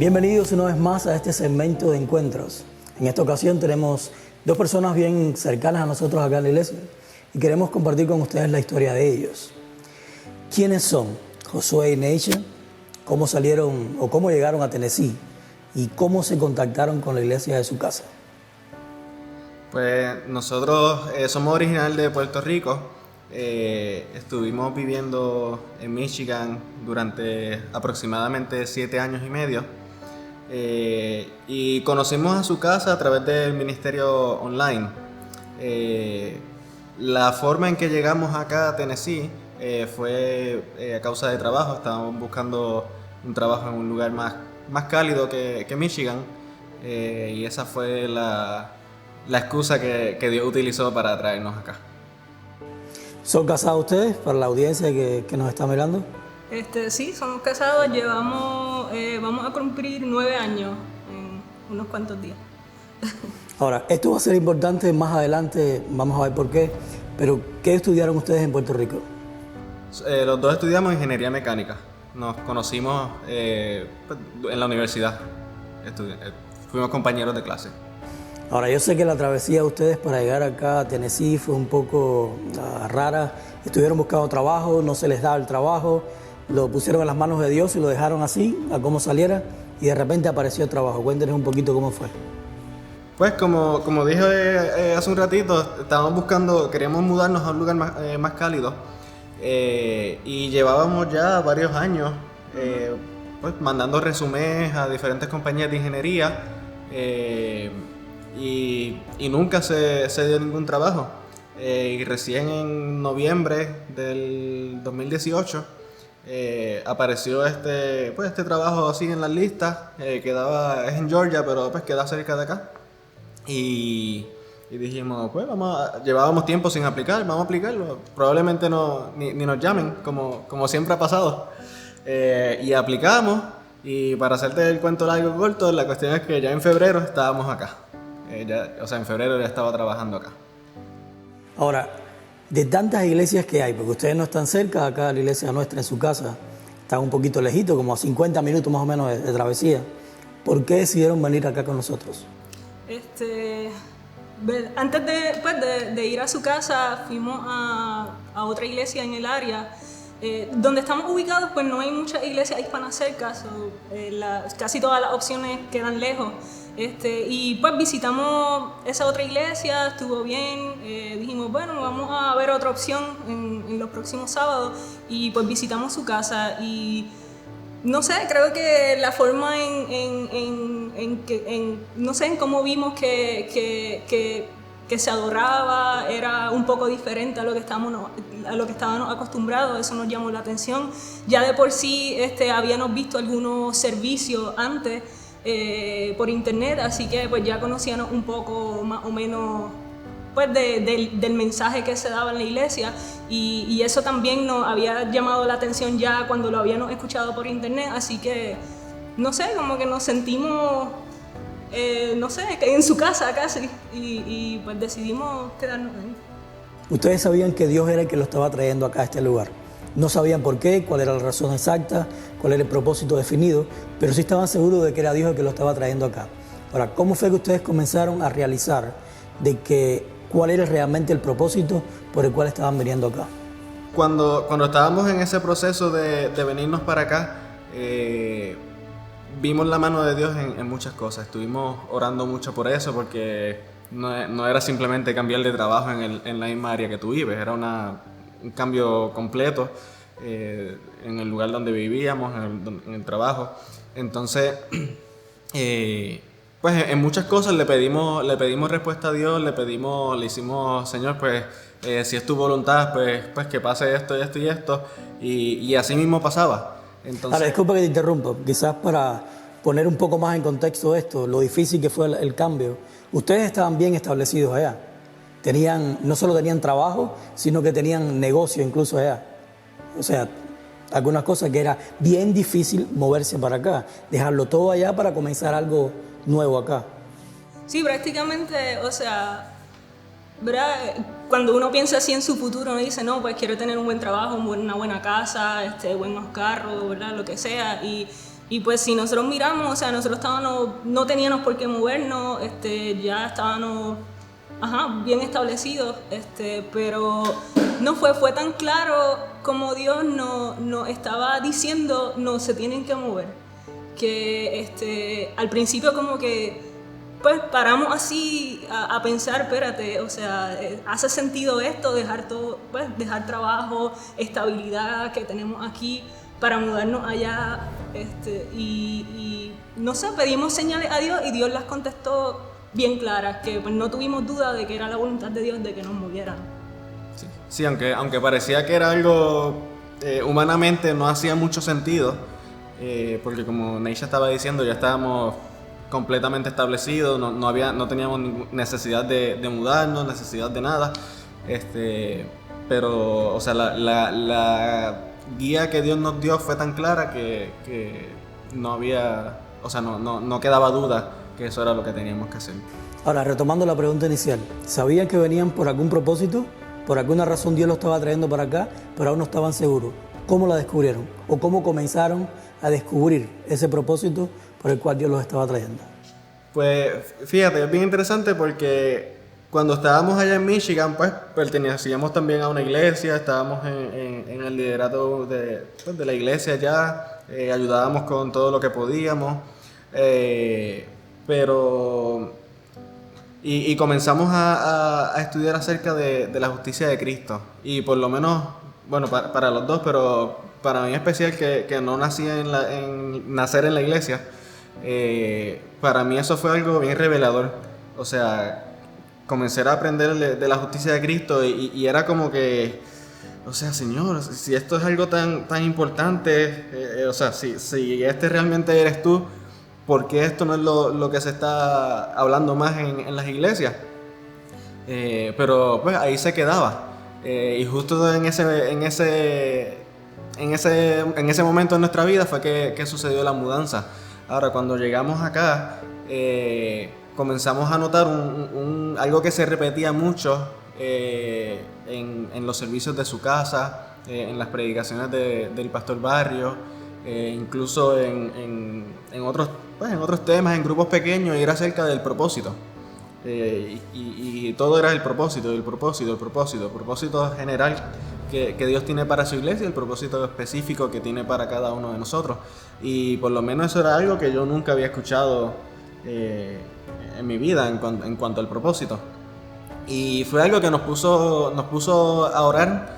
Bienvenidos una vez más a este segmento de encuentros. En esta ocasión tenemos dos personas bien cercanas a nosotros acá en la iglesia y queremos compartir con ustedes la historia de ellos. ¿Quiénes son Josué y Neisha? ¿Cómo salieron o cómo llegaron a Tennessee? ¿Y cómo se contactaron con la iglesia de su casa? Pues nosotros somos originales de Puerto Rico. Estuvimos viviendo en Michigan durante aproximadamente 7 años y medio. Y conocimos a su casa a través del ministerio online. La forma en que llegamos acá a Tennessee fue a causa de trabajo. Estábamos buscando un trabajo en un lugar más cálido que Michigan, y esa fue la excusa que Dios utilizó para traernos acá. ¿Son casados ustedes, para la audiencia que nos está mirando? Sí, somos casados, vamos a cumplir 9 años en unos cuantos días. Ahora, esto va a ser importante más adelante, vamos a ver por qué, pero ¿qué estudiaron ustedes en Puerto Rico? Los dos estudiamos ingeniería mecánica. Nos conocimos en la universidad. Fuimos compañeros de clase. Ahora, yo sé que la travesía de ustedes para llegar acá a Tennessee fue un poco rara. Estuvieron buscando trabajo, no se les daba el trabajo, lo pusieron en las manos de Dios y lo dejaron así, a cómo saliera, y de repente apareció el trabajo. Cuéntenos un poquito cómo fue. Pues como dije hace un ratito, queríamos mudarnos a un lugar más cálido, y llevábamos ya varios años pues mandando resúmenes a diferentes compañías de ingeniería, y nunca se dio ningún trabajo. Y recién en noviembre del 2018 apareció este trabajo así en las listas, es en Georgia, pero pues queda cerca de acá. Y dijimos, pues llevábamos tiempo sin aplicar, vamos a aplicarlo. Probablemente ni nos llamen, como siempre ha pasado. Y aplicamos, y para hacerte el cuento largo y corto, la cuestión es que ya en febrero estábamos acá. En febrero ya estaba trabajando acá. Ahora, de tantas iglesias que hay, porque ustedes no están cerca, acá la iglesia nuestra en su casa está un poquito lejito, como a 50 minutos más o menos de travesía, ¿por qué decidieron venir acá con nosotros? Antes de ir a su casa, fuimos a otra iglesia en el área. Donde estamos ubicados, pues no hay muchas iglesias hispanas cerca, casi todas las opciones quedan lejos. Y pues visitamos esa otra iglesia, estuvo bien, dijimos, bueno, vamos a ver otra opción en los próximos sábados, y pues visitamos su casa. Y no sé, creo que la forma no sé, en cómo vimos que se adoraba era un poco diferente a lo que estábamos acostumbrados. Eso nos llamó la atención. Ya de por sí habíamos visto algunos servicios antes por internet, así que pues ya conocíamos un poco más o menos pues del mensaje que se daba en la iglesia, y eso también nos había llamado la atención ya cuando lo habíamos escuchado por internet. Así que no sé, como que nos sentimos no sé, en su casa casi, y pues decidimos quedarnos ahí. Ustedes sabían que Dios era el que lo estaba trayendo acá a este lugar. No sabían por qué, cuál era la razón exacta, cuál era el propósito definido, pero sí estaban seguros de que era Dios el que lo estaba trayendo acá. Ahora, ¿cómo fue que ustedes comenzaron a realizar cuál era realmente el propósito por el cual estaban viniendo acá? Cuando estábamos en ese proceso de venirnos para acá, vimos la mano de Dios en muchas cosas. Estuvimos orando mucho por eso, porque no era simplemente cambiar de trabajo en la misma área que tú vives, era un cambio completo en el lugar donde vivíamos, en el trabajo. Entonces, pues en muchas cosas le pedimos respuesta a Dios, le hicimos, Señor, pues si es tu voluntad, pues que pase esto y esto y esto, y así mismo pasaba. Entonces, ahora, disculpa que te interrumpa, quizás para poner un poco más en contexto esto, lo difícil que fue el cambio. Ustedes estaban bien establecidos allá, no solo tenían trabajo, sino que tenían negocio incluso allá. O sea, algunas cosas que era bien difícil moverse para acá, dejarlo todo allá para comenzar algo nuevo acá. Sí, prácticamente, o sea, ¿verdad? Cuando uno piensa así en su futuro, uno dice, no, pues quiero tener un buen trabajo, una buena casa, buenos carros, ¿verdad? Lo que sea. Y Y pues si nosotros miramos, o sea, nosotros no teníamos por qué movernos, ya estábamos bien establecidos, pero no fue tan claro como Dios nos estaba diciendo, no se tienen que mover. Que al principio como que pues paramos así a pensar, espérate, o sea, ¿hace sentido esto? Dejar todo, pues dejar trabajo, estabilidad que tenemos aquí para mudarnos allá, y no sé, pedimos señales a Dios y Dios las contestó bien claras, que pues no tuvimos duda de que era la voluntad de Dios de que nos movieran. Sí, aunque parecía que era algo humanamente no hacía mucho sentido, porque como Neisha estaba diciendo, ya estábamos completamente establecidos, no teníamos necesidad de mudarnos, necesidad de nada, pero o sea, la guía que Dios nos dio fue tan clara que no había, o sea, no quedaba duda que eso era lo que teníamos que hacer. Ahora, retomando la pregunta inicial, ¿sabían que venían por algún propósito? ¿Por alguna razón Dios los estaba trayendo para acá, pero aún no estaban seguros? ¿Cómo la descubrieron? ¿O cómo comenzaron a descubrir ese propósito por el cual Dios los estaba trayendo? Pues fíjate, es bien interesante porque cuando estábamos allá en Michigan, pues pertenecíamos también a una iglesia, estábamos en el liderato de la iglesia allá, ayudábamos con todo lo que podíamos, pero comenzamos a estudiar acerca de la justicia de Cristo. Y por lo menos, bueno, para los dos, pero para mí en especial que no nací en nacer en la iglesia, para mí eso fue algo bien revelador. O sea, comencé a aprender de la justicia de Cristo y era como que, o sea, Señor, si esto es algo tan importante, o sea, si realmente eres tú, ¿por qué esto no es lo que se está hablando más en las iglesias? Pero pues ahí se quedaba. Y justo en ese momento de nuestra vida fue que sucedió la mudanza. Ahora, cuando llegamos acá, comenzamos a notar algo que se repetía mucho en los servicios de su casa, en las predicaciones del pastor Barrio, incluso en otros temas, en grupos pequeños, y era acerca del propósito. Y todo era el propósito general que Dios tiene para su iglesia y el propósito específico que tiene para cada uno de nosotros. Y por lo menos eso era algo que yo nunca había escuchado en mi vida en cuanto al propósito. Y fue algo que nos puso a orar.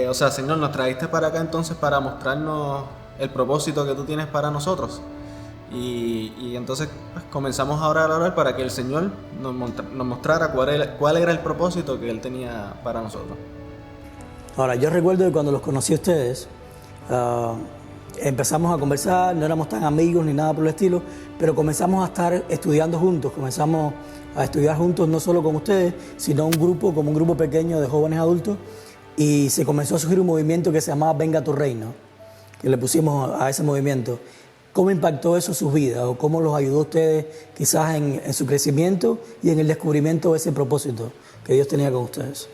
O sea, Señor, nos trajiste para acá entonces para mostrarnos el propósito que tú tienes para nosotros. Y entonces pues, comenzamos a orar para que el Señor nos mostrara cuál era el propósito que Él tenía para nosotros. Ahora, yo recuerdo que cuando los conocí a ustedes, empezamos a conversar, no éramos tan amigos ni nada por el estilo, pero comenzamos a estar estudiando juntos, comenzamos a estudiar juntos no solo con ustedes, sino como un grupo pequeño de jóvenes adultos, y se comenzó a surgir un movimiento que se llamaba Venga tu Reino, que le pusimos a ese movimiento. ¿Cómo impactó eso sus vidas o cómo los ayudó a ustedes quizás en su crecimiento y en el descubrimiento de ese propósito que Dios tenía con ustedes?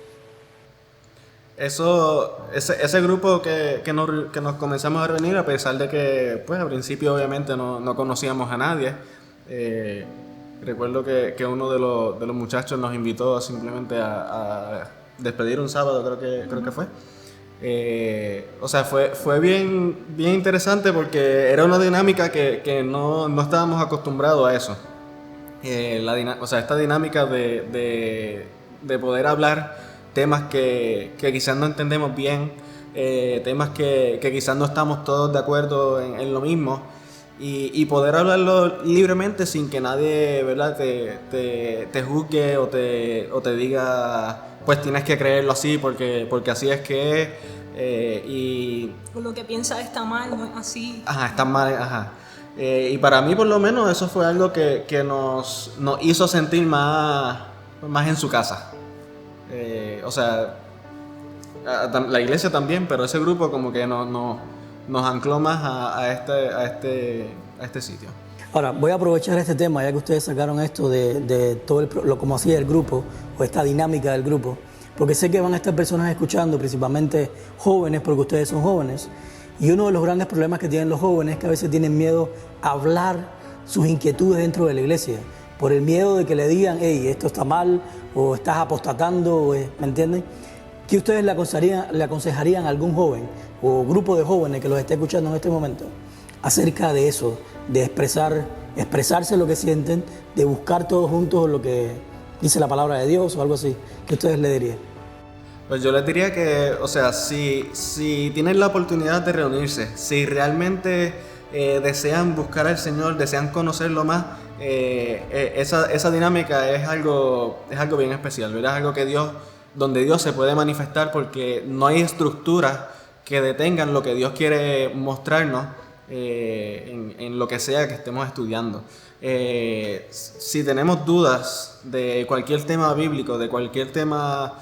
Ese grupo que nos comenzamos a reunir, a pesar de que pues al principio obviamente no conocíamos a nadie, recuerdo que uno de los muchachos nos invitó simplemente a despedir un sábado, creo que fue. O sea, fue bien interesante porque era una dinámica que no estábamos acostumbrados a eso. O sea, esta dinámica de poder hablar temas que quizás no entendemos bien, temas que quizás no estamos todos de acuerdo en lo mismo, y poder hablarlo libremente sin que nadie, ¿verdad?, te juzgue o te diga, pues tienes que creerlo así porque así es que es. O lo que piensas está mal, no es así. Ajá, está mal, ajá. Y para mí por lo menos eso fue algo que nos hizo sentir más en su casa. O sea, la iglesia también, pero ese grupo como que nos ancló más a este sitio. Ahora, voy a aprovechar este tema, ya que ustedes sacaron esto de todo como hacía el grupo, o esta dinámica del grupo, porque sé que van a estar personas escuchando, principalmente jóvenes, porque ustedes son jóvenes, Y uno de los grandes problemas que tienen los jóvenes es que a veces tienen miedo a hablar sus inquietudes dentro de la iglesia, por el miedo de que le digan, hey, esto está mal, o estás apostatando, ¿me entienden? ¿Qué ustedes le aconsejarían a algún joven o grupo de jóvenes que los esté escuchando en este momento acerca de eso, de expresarse lo que sienten, de buscar todos juntos lo que dice la palabra de Dios o algo así? ¿Qué ustedes le dirían? Pues yo les diría que, o sea, si tienen la oportunidad de reunirse, si realmente desean buscar al Señor, desean conocerlo más, esa dinámica es algo bien especial, ¿verdad? Es algo que donde Dios se puede manifestar, porque no hay estructuras que detengan lo que Dios quiere mostrarnos en lo que sea que estemos estudiando. Si tenemos dudas de cualquier tema bíblico, de cualquier tema,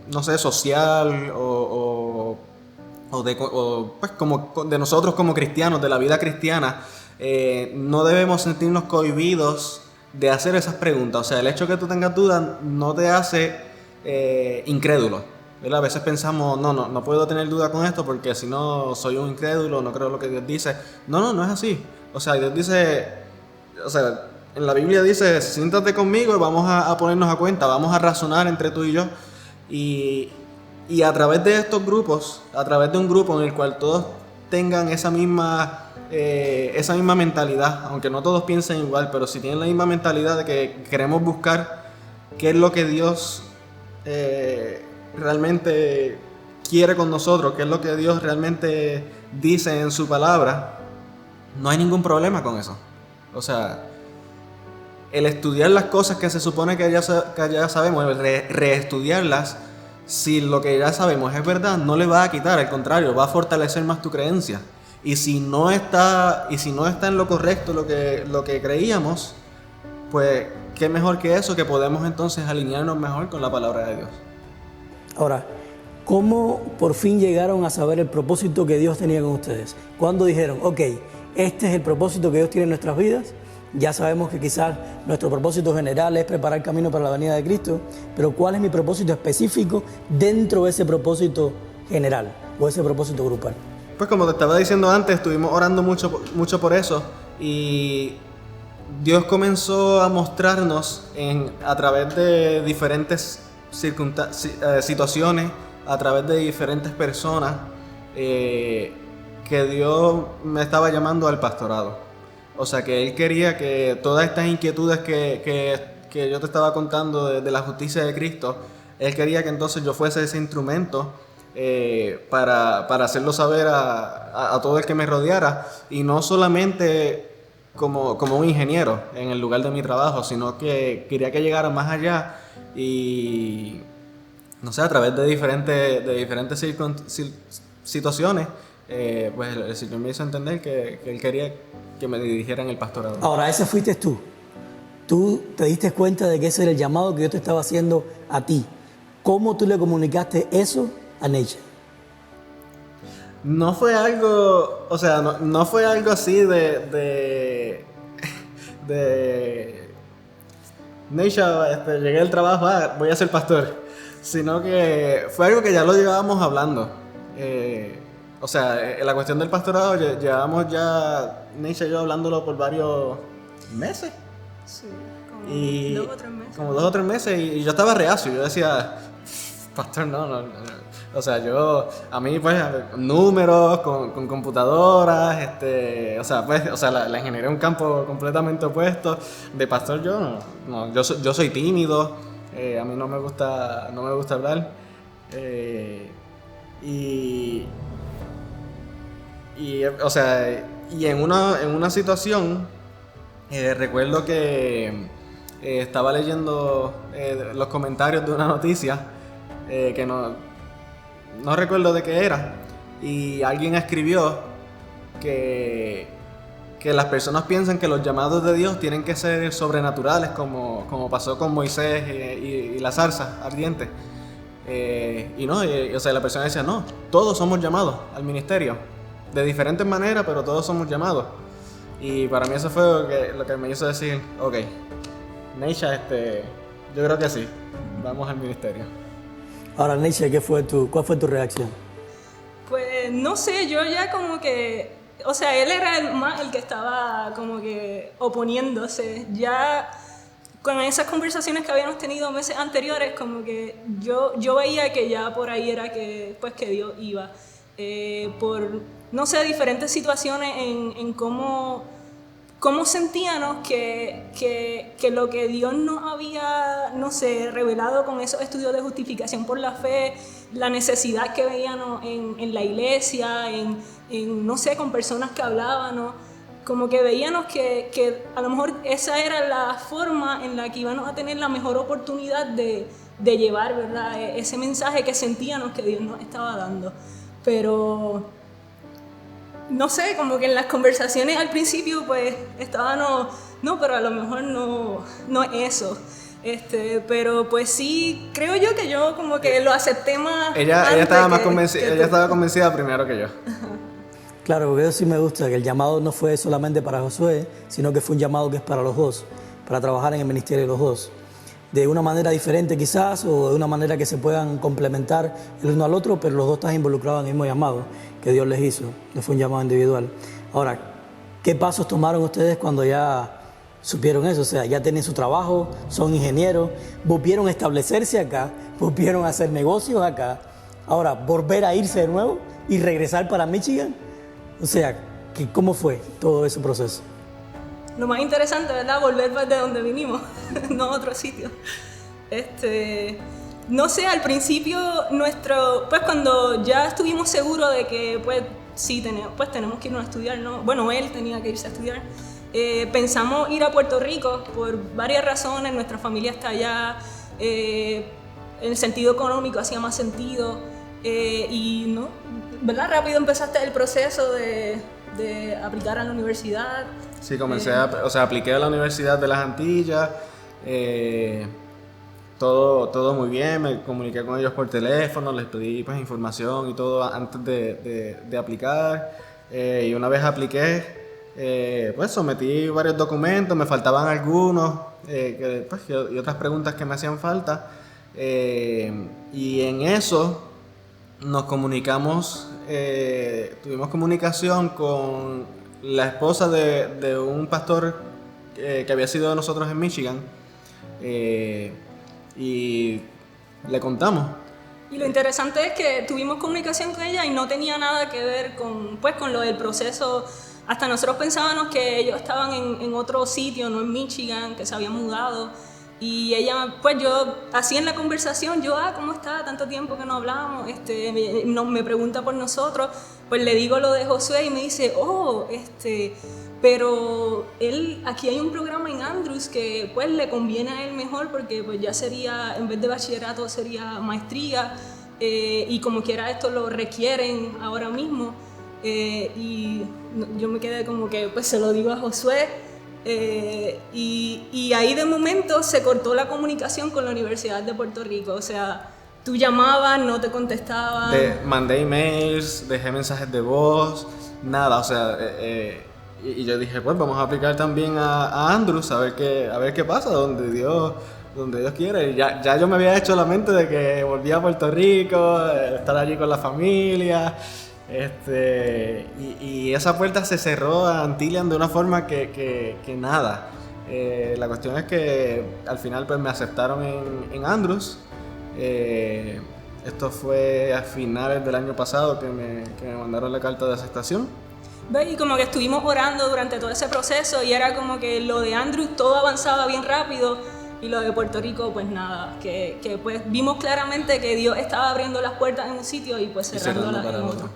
no sé, social pues como de nosotros como cristianos, de la vida cristiana, no debemos sentirnos cohibidos de hacer esas preguntas. O sea, el hecho de que tú tengas dudas no te hace incrédulo, ¿verdad? A veces pensamos, no puedo tener duda con esto porque si no soy un incrédulo, no creo lo que Dios dice. No es así. O sea, Dios dice, o sea, en la Biblia dice, siéntate conmigo y vamos a ponernos a cuenta, vamos a razonar entre tú y yo. Y a través de estos grupos, a través de un grupo en el cual todos tengan esa misma mentalidad, aunque no todos piensen igual, pero si tienen la misma mentalidad de que queremos buscar qué es lo que Dios realmente quiere con nosotros, qué es lo que Dios realmente dice en su palabra, no hay ningún problema con eso. O sea, el estudiar las cosas que se supone que ya sabemos, el reestudiarlas, si lo que ya sabemos es verdad, no le va a quitar, al contrario, va a fortalecer más tu creencia. Y si no está en lo correcto lo que creíamos, pues qué mejor que eso, que podemos entonces alinearnos mejor con la palabra de Dios. Ahora, ¿cómo por fin llegaron a saber el propósito que Dios tenía con ustedes? ¿Cuándo dijeron, ok, este es el propósito que Dios tiene en nuestras vidas? Ya sabemos que quizás nuestro propósito general es preparar camino para la venida de Cristo, pero ¿cuál es mi propósito específico dentro de ese propósito general o ese propósito grupal? Pues como te estaba diciendo antes, estuvimos orando mucho por eso, y Dios comenzó a mostrarnos a través de diferentes situaciones, a través de diferentes personas, que Dios me estaba llamando al pastorado. O sea, que Él quería que todas estas inquietudes que yo te estaba contando de la justicia de Cristo, Él quería que entonces yo fuese ese instrumento para hacerlo saber a todo el que me rodeara, y no solamente como un ingeniero en el lugar de mi trabajo, sino que quería que llegara más allá, y no sé, a través de diferentes situaciones, pues el Señor me hizo entender que Él quería que me dirigiera en el pastorado. Ahora, ese fuiste tú. Tú te diste cuenta de que ese era el llamado que yo te estaba haciendo a ti. ¿Cómo tú le comunicaste eso a Neisha? No fue algo, o sea, no fue algo así de Neisha, llegué al trabajo, voy a ser pastor, sino que fue algo que ya lo llevábamos hablando. O sea, en la cuestión del pastorado llevamos ya Neisha y yo hablándolo por varios meses. Sí, Y 2 o 3 meses. Como 2 o 3 meses, y yo estaba reacio. Yo decía, pastor, no. O sea, a mí, pues, números con computadoras, o sea, la ingeniería es un campo completamente opuesto. De pastor, yo soy tímido, a mí no me gusta hablar. O sea, y en una situación, recuerdo que estaba leyendo los comentarios de una noticia que no recuerdo de qué era, y alguien escribió que las personas piensan que los llamados de Dios tienen que ser sobrenaturales, como pasó con Moisés y la zarza ardiente. O sea, la persona decía, no, todos somos llamados al ministerio, de diferentes maneras, pero todos somos llamados. Y para mí eso fue lo que me hizo decir, ok, Neisha, yo creo que sí, vamos al ministerio. Ahora, Neisha, ¿cuál fue tu reacción? Pues no sé, yo ya como que, o sea, él era el que estaba como que oponiéndose. Ya con esas conversaciones que habíamos tenido meses anteriores, como que yo veía que ya por ahí era que, pues, que Dios iba. Por, no sé, diferentes situaciones en cómo sentíamos que lo que Dios nos había, no sé, revelado con esos estudios de justificación por la fe, la necesidad que veíamos en la iglesia, no sé, con personas que hablábamos, como que veíamos que a lo mejor esa era la forma en la que íbamos a tener la mejor oportunidad de llevar, ¿verdad?, ese mensaje que sentíamos que Dios nos estaba dando. Pero no sé, como que en las conversaciones al principio pues estábamos, no, pero a lo mejor no es eso. Pero pues sí, creo yo que yo como que lo acepté más. Ella estaba más convencida, ella estaba convencida primero que yo. Claro, porque eso sí me gusta, que el llamado no fue solamente para Josué, sino que fue un llamado que es para los dos, para trabajar en el ministerio de los dos. De una manera diferente quizás, o de una manera que se puedan complementar el uno al otro, pero los dos están involucrados en el mismo llamado que Dios les hizo, no fue un llamado individual. Ahora, ¿qué pasos tomaron ustedes cuando ya supieron eso? O sea, ya tienen su trabajo, son ingenieros, volvieron a establecerse acá, volvieron a hacer negocios acá, ahora volver a irse de nuevo y regresar para Michigan. O sea, ¿cómo fue todo ese proceso? Lo más interesante, ¿verdad? Volver de donde vinimos, no a otro sitio. No sé, al principio pues cuando ya estuvimos seguros de que pues sí, tenemos que irnos a estudiar, ¿no? Bueno, él tenía que irse a estudiar. Pensamos ir a Puerto Rico por varias razones, nuestra familia está allá, en el sentido económico hacía más sentido, y no, ¿verdad? Rápido empezaste el proceso de aplicar a la universidad. Sí, apliqué a la Universidad de las Antillas, todo muy bien, me comuniqué con ellos por teléfono, les pedí pues información y todo antes de aplicar, y una vez apliqué, pues sometí varios documentos, me faltaban algunos, y otras preguntas que me hacían falta, y en eso nos comunicamos, tuvimos comunicación con la esposa de un pastor que había sido de nosotros en Michigan, y le contamos. Y lo interesante es que tuvimos comunicación con ella y no tenía nada que ver con lo del proceso. Hasta nosotros pensábamos que ellos estaban en otro sitio, no en Michigan, que se habían mudado. Y ella, pues yo, así en la conversación, ¿cómo está? Tanto tiempo que no hablamos, me pregunta por nosotros, pues le digo lo de Josué y me dice, pero aquí hay un programa en Andrews que pues le conviene a él mejor porque pues ya sería, en vez de bachillerato sería maestría, y como quiera esto lo requieren ahora mismo, y yo me quedé como que pues se lo digo a Josué. Y ahí de momento se cortó la comunicación con la Universidad de Puerto Rico, o sea, tú llamabas, no te contestaban. Mandé emails, dejé mensajes de voz, nada, o sea, y yo dije, pues vamos a aplicar también a Andrews, a ver qué pasa, donde Dios quiere. Y ya yo me había hecho la mente de que volvía a Puerto Rico, estar allí con la familia. Y esa puerta se cerró a Antillian de una forma que nada. La cuestión es que al final pues me aceptaron en Andrews. Esto fue a finales del año pasado que me mandaron la carta de aceptación. Y como que estuvimos orando durante todo ese proceso y era como que lo de Andrews todo avanzaba bien rápido y lo de Puerto Rico pues nada, que pues vimos claramente que Dios estaba abriendo las puertas en un sitio y pues cerrándolas en otro.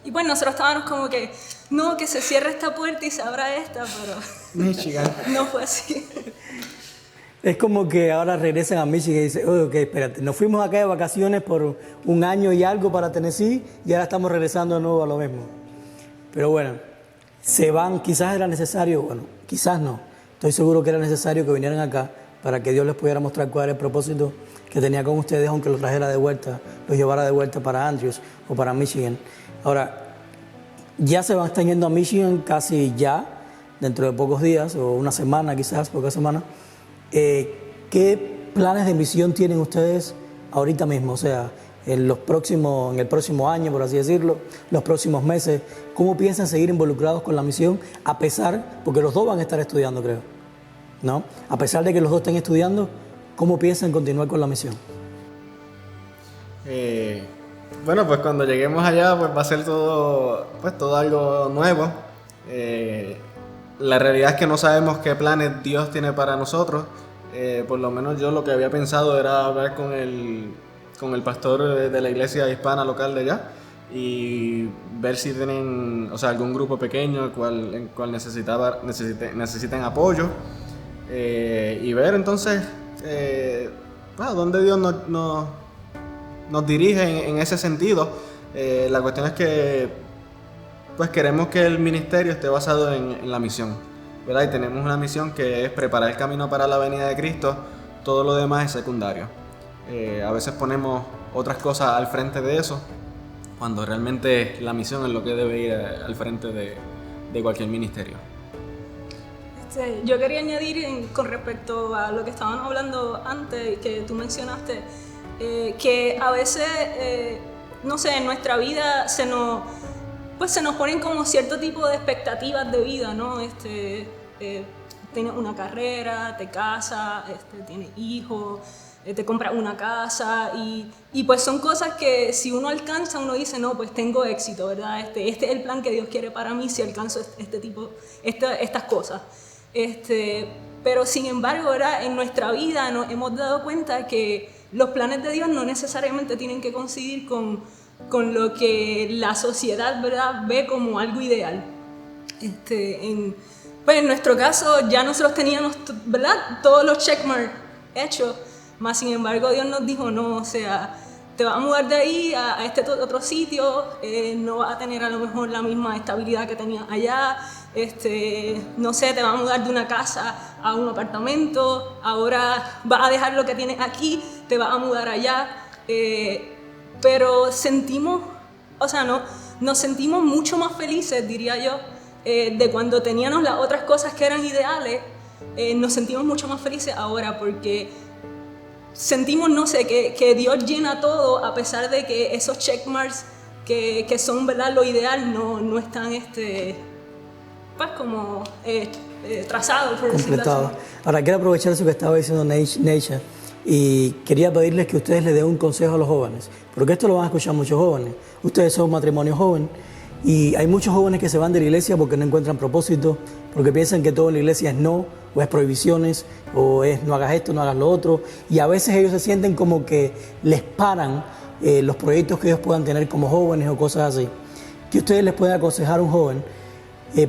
Y pues nosotros estábamos como que, no, que se cierre esta puerta y se abra esta, pero Michigan. No fue así. Es como que ahora regresan a Michigan y dicen, oye, ok, espérate, nos fuimos acá de vacaciones por un año y algo para Tennessee y ahora estamos regresando de nuevo a lo mismo. Pero bueno, se van, quizás era necesario, bueno, quizás no, estoy seguro que era necesario que vinieran acá para que Dios les pudiera mostrar cuál era el propósito que tenía con ustedes, aunque los trajera de vuelta, los llevara de vuelta para Andrews o para Michigan. Ahora, ya están yendo a Michigan casi ya, dentro de pocos días, o una semana quizás, pocas semanas. ¿Qué planes de misión tienen ustedes ahorita mismo? O sea, en el próximo año, por así decirlo, los próximos meses? ¿Cómo piensan seguir involucrados con la misión a pesar, porque los dos van a estar estudiando, creo, ¿no? A pesar de que los dos estén estudiando, ¿cómo piensan continuar con la misión? Bueno, pues cuando lleguemos allá, pues va a ser todo algo nuevo. La realidad es que no sabemos qué planes Dios tiene para nosotros. Por lo menos yo lo que había pensado era hablar con el pastor de la iglesia hispana local de allá y ver si tienen, o sea, algún grupo pequeño el cual necesiten apoyo, y ver entonces dónde Dios nos dirige en ese sentido. La cuestión es que pues queremos que el ministerio esté basado en la misión, ¿verdad? Y tenemos una misión que es preparar el camino para la venida de Cristo. Todo lo demás es secundario. A veces ponemos otras cosas al frente de eso, cuando realmente la misión es lo que debe ir al frente de cualquier ministerio. Yo quería añadir con respecto a lo que estábamos hablando antes, que tú mencionaste, que a veces, no sé, en nuestra vida se nos ponen como cierto tipo de expectativas de vida, ¿no? Tienes una carrera, te casas, tienes hijos, te compras una casa y pues son cosas que si uno alcanza, uno dice, no, pues tengo éxito, ¿verdad? Este es el plan que Dios quiere para mí si alcanzo estas cosas. Pero sin embargo, ¿verdad? En nuestra vida nos hemos dado cuenta que los planes de Dios no necesariamente tienen que coincidir con lo que la sociedad, ¿verdad?, ve como algo ideal. Pues en nuestro caso ya nosotros teníamos, ¿verdad?, todos los checkmarks hechos, más sin embargo Dios nos dijo, no, o sea, te vas a mudar de ahí a este otro sitio, no vas a tener a lo mejor la misma estabilidad que tenías allá, no sé, te vas a mudar de una casa a un apartamento, ahora vas a dejar lo que tienes aquí, te vas a mudar allá, pero nos sentimos mucho más felices, diría yo, de cuando teníamos las otras cosas que eran ideales, nos sentimos mucho más felices ahora porque sentimos, no sé, que Dios llena todo a pesar de que esos checkmarks que son, ¿verdad?, lo ideal no están pues como trazados, por decirlo Completado. así. Ahora quiero aprovechar eso que estaba diciendo Neisha y quería pedirles que ustedes le den un consejo a los jóvenes, porque esto lo van a escuchar muchos jóvenes. Ustedes son un matrimonio joven y hay muchos jóvenes que se van de la iglesia porque no encuentran propósito, porque piensan que todo en la iglesia es no, o es prohibiciones, o es no hagas esto, no hagas lo otro, y a veces ellos se sienten como que les paran los proyectos que ellos puedan tener como jóvenes o cosas así. ¿Qué ustedes les pueden aconsejar a un joven?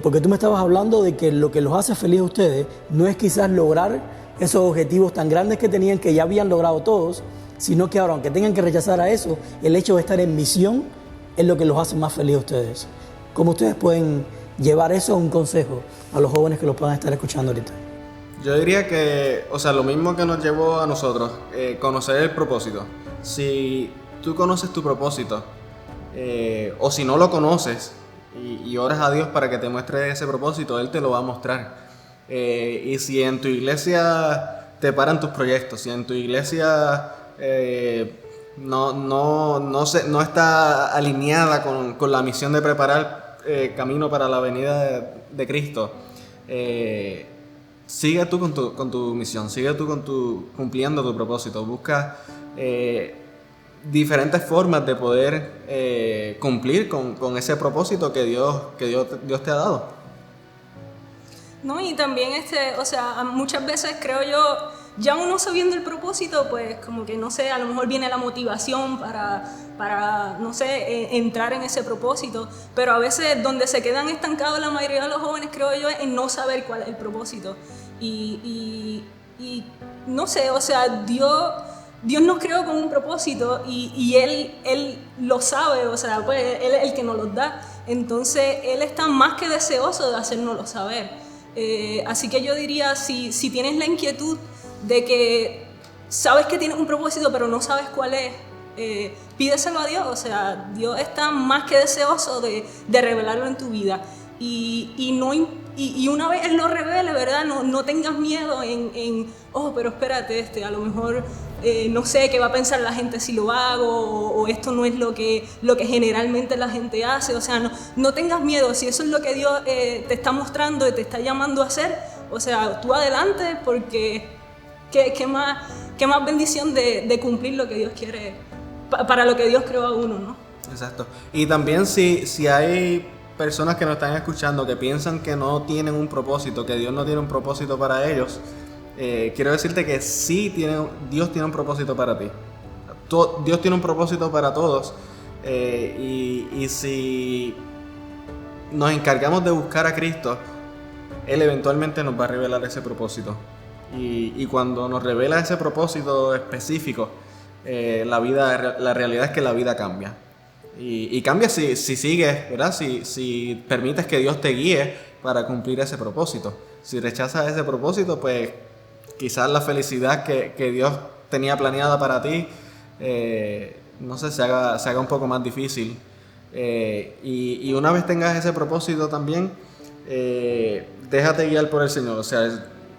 Porque tú me estabas hablando de que lo que los hace feliz a ustedes no es quizás lograr esos objetivos tan grandes que tenían, que ya habían logrado todos, sino que ahora, aunque tengan que rechazar a eso, el hecho de estar en misión es lo que los hace más feliz a ustedes. ¿Cómo ustedes pueden llevar eso a un consejo a los jóvenes que los puedan estar escuchando ahorita? Yo diría que, o sea, lo mismo que nos llevó a nosotros, conocer el propósito. Si tú conoces tu propósito, o si no lo conoces, y oras a Dios para que te muestre ese propósito, Él te lo va a mostrar. Y si en tu iglesia te paran tus proyectos, si en tu iglesia no está alineada con la misión de preparar camino para la venida de Cristo, sigue tú con tu misión, sigue tú cumpliendo tu propósito, busca diferentes formas de poder cumplir con ese propósito que Dios te ha dado. No, y también o sea, muchas veces creo yo, ya uno sabiendo el propósito, pues como que no sé, a lo mejor viene la motivación para no sé, entrar en ese propósito, pero a veces donde se quedan estancados la mayoría de los jóvenes, creo yo, es en no saber cuál es el propósito. Y no sé, o sea, Dios nos creó con un propósito y Él lo sabe, o sea, pues Él es el que nos los da. Entonces, Él está más que deseoso de hacérnoslo saber. Así que yo diría, si tienes la inquietud de que sabes que tienes un propósito, pero no sabes cuál es, pídeselo a Dios. O sea, Dios está más que deseoso de revelarlo en tu vida. Y Y una vez Él lo revele, ¿verdad? No tengas miedo oh, pero espérate, a lo mejor no sé qué va a pensar la gente si lo hago, o esto no es lo que generalmente la gente hace. O sea, no tengas miedo. Si eso es lo que Dios te está mostrando y te está llamando a hacer, o sea, tú adelante, porque qué más bendición de cumplir lo que Dios quiere, para lo que Dios creó a uno, ¿no? Exacto. Y también si hay personas que nos están escuchando que piensan que no tienen un propósito, que Dios no tiene un propósito para ellos, quiero decirte que sí Dios tiene un propósito para ti. Dios tiene un propósito para todos, y si nos encargamos de buscar a Cristo, Él eventualmente nos va a revelar ese propósito. Y cuando nos revela ese propósito específico, la realidad es que la vida cambia. Y cambia si sigues, ¿verdad? Si permites que Dios te guíe para cumplir ese propósito. Si rechazas ese propósito, pues quizás la felicidad que Dios tenía planeada para ti, no sé, se haga un poco más difícil. Y una vez tengas ese propósito también, déjate guiar por el Señor. O sea,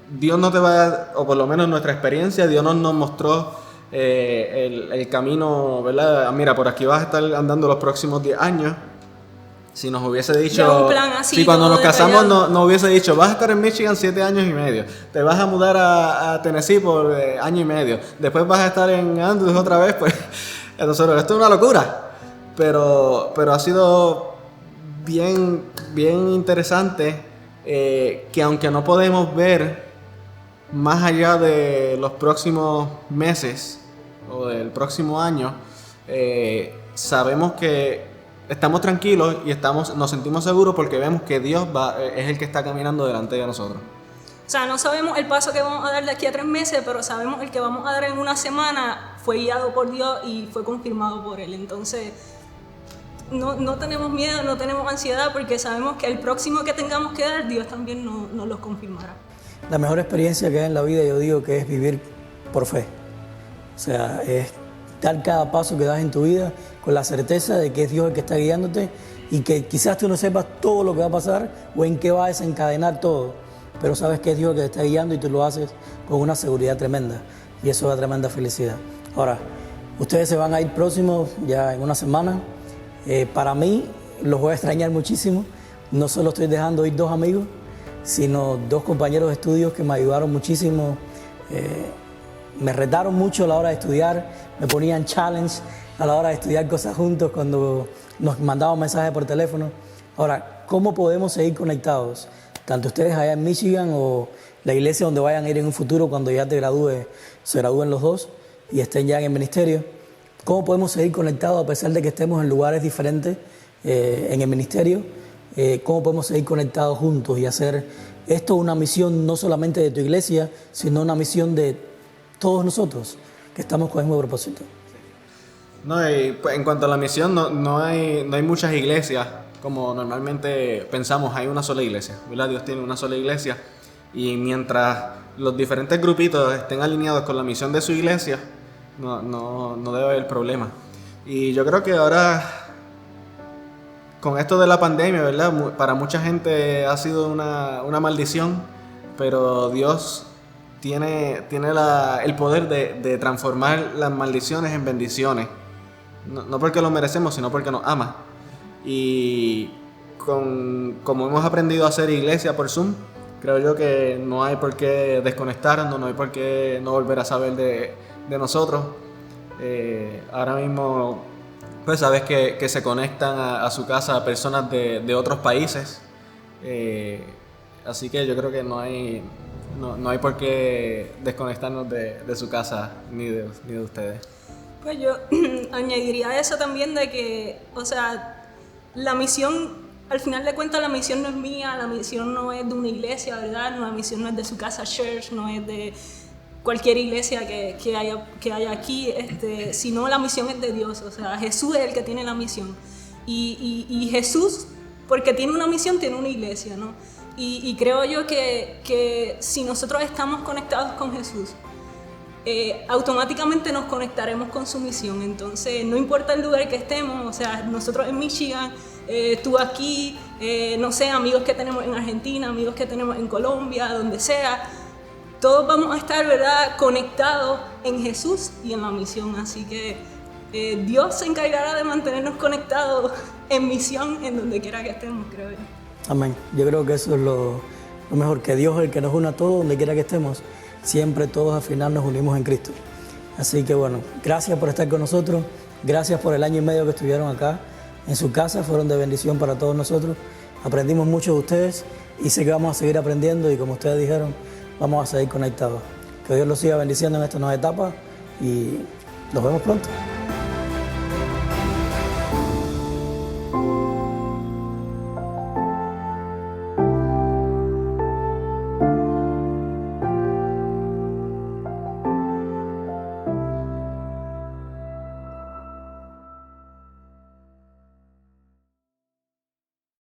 Dios no te va, o por lo menos en nuestra experiencia, Dios nos mostró el camino, ¿verdad? Mira, por aquí vas a estar andando los próximos 10 años. Si nos hubiese dicho, un plan así, si cuando nos casamos no hubiese dicho, vas a estar en Michigan 7 años y medio, te vas a mudar a Tennessee por año y medio, después vas a estar en Andrews otra vez, pues entonces esto es una locura, pero ha sido bien interesante, que aunque no podemos ver más allá de los próximos meses o del próximo año, sabemos que estamos tranquilos y nos sentimos seguros porque vemos que Dios es el que está caminando delante de nosotros. O sea, no sabemos el paso que vamos a dar de aquí a 3 meses, pero sabemos el que vamos a dar en una semana fue guiado por Dios y fue confirmado por Él. Entonces, no tenemos miedo, no tenemos ansiedad, porque sabemos que el próximo que tengamos que dar, Dios también nos lo confirmará. La mejor experiencia que hay en la vida, yo digo que es vivir por fe. O sea, es dar cada paso que das en tu vida con la certeza de que es Dios el que está guiándote y que quizás tú no sepas todo lo que va a pasar o en qué va a desencadenar todo, pero sabes que es Dios el que te está guiando y tú lo haces con una seguridad tremenda y eso da tremenda felicidad. Ahora, ustedes se van a ir próximos ya en una semana. Para mí, los voy a extrañar muchísimo. No solo estoy dejando ir 2 amigos, sino 2 compañeros de estudios que me ayudaron muchísimo, me retaron mucho a la hora de estudiar, me ponían challenge a la hora de estudiar cosas juntos cuando nos mandaban mensajes por teléfono. Ahora, ¿cómo podemos seguir conectados? Tanto ustedes allá en Michigan o la iglesia donde vayan a ir en un futuro cuando ya te gradúes, se gradúen los 2 y estén ya en el ministerio. ¿Cómo podemos seguir conectados a pesar de que estemos en lugares diferentes en el ministerio? ¿Cómo podemos seguir conectados juntos y hacer esto una misión no solamente de tu iglesia, sino una misión de todos nosotros que estamos con el mismo propósito? No, y pues, en cuanto a la misión, no hay muchas iglesias como normalmente pensamos. Hay una sola iglesia, ¿verdad? Dios tiene una sola iglesia, y mientras los diferentes grupitos estén alineados con la misión de su iglesia, no debe haber problema. Y yo creo que ahora, con esto de la pandemia, ¿verdad? Para mucha gente ha sido una maldición, pero Dios tiene el poder de transformar las maldiciones en bendiciones. No porque lo merecemos, sino porque nos ama. Y como hemos aprendido a hacer iglesia por Zoom, creo yo que no hay por qué desconectarnos, no hay por qué no volver a saber de nosotros. Ahora mismo, pues sabes que se conectan a su casa personas de otros países, así que yo creo que no hay por qué desconectarnos de su casa ni de ustedes. Pues yo añadiría a eso también de que, o sea, la misión, al final de cuentas la misión no es mía, la misión no es de una iglesia, ¿verdad? La misión no es de su casa church, no es de cualquier iglesia que haya aquí, sino la misión es de Dios. O sea, Jesús es el que tiene la misión. Y Jesús, porque tiene una misión, tiene una iglesia, ¿no? Y creo yo que si nosotros estamos conectados con Jesús, automáticamente nos conectaremos con su misión. Entonces, no importa el lugar que estemos, o sea, nosotros en Michigan, tú aquí, no sé, amigos que tenemos en Argentina, amigos que tenemos en Colombia, donde sea. Todos vamos a estar, ¿verdad?, conectados en Jesús y en la misión. Así que Dios se encargará de mantenernos conectados en misión en donde quiera que estemos, creo yo. Amén. Yo creo que eso es lo mejor, que Dios es el que nos une a todos, donde quiera que estemos. Siempre todos al final nos unimos en Cristo. Así que bueno, gracias por estar con nosotros. Gracias por el año y medio que estuvieron acá en su casa. Fueron de bendición para todos nosotros. Aprendimos mucho de ustedes y sé que vamos a seguir aprendiendo y como ustedes dijeron, vamos a seguir conectados. Que Dios los siga bendiciendo en esta nueva etapa y nos vemos pronto.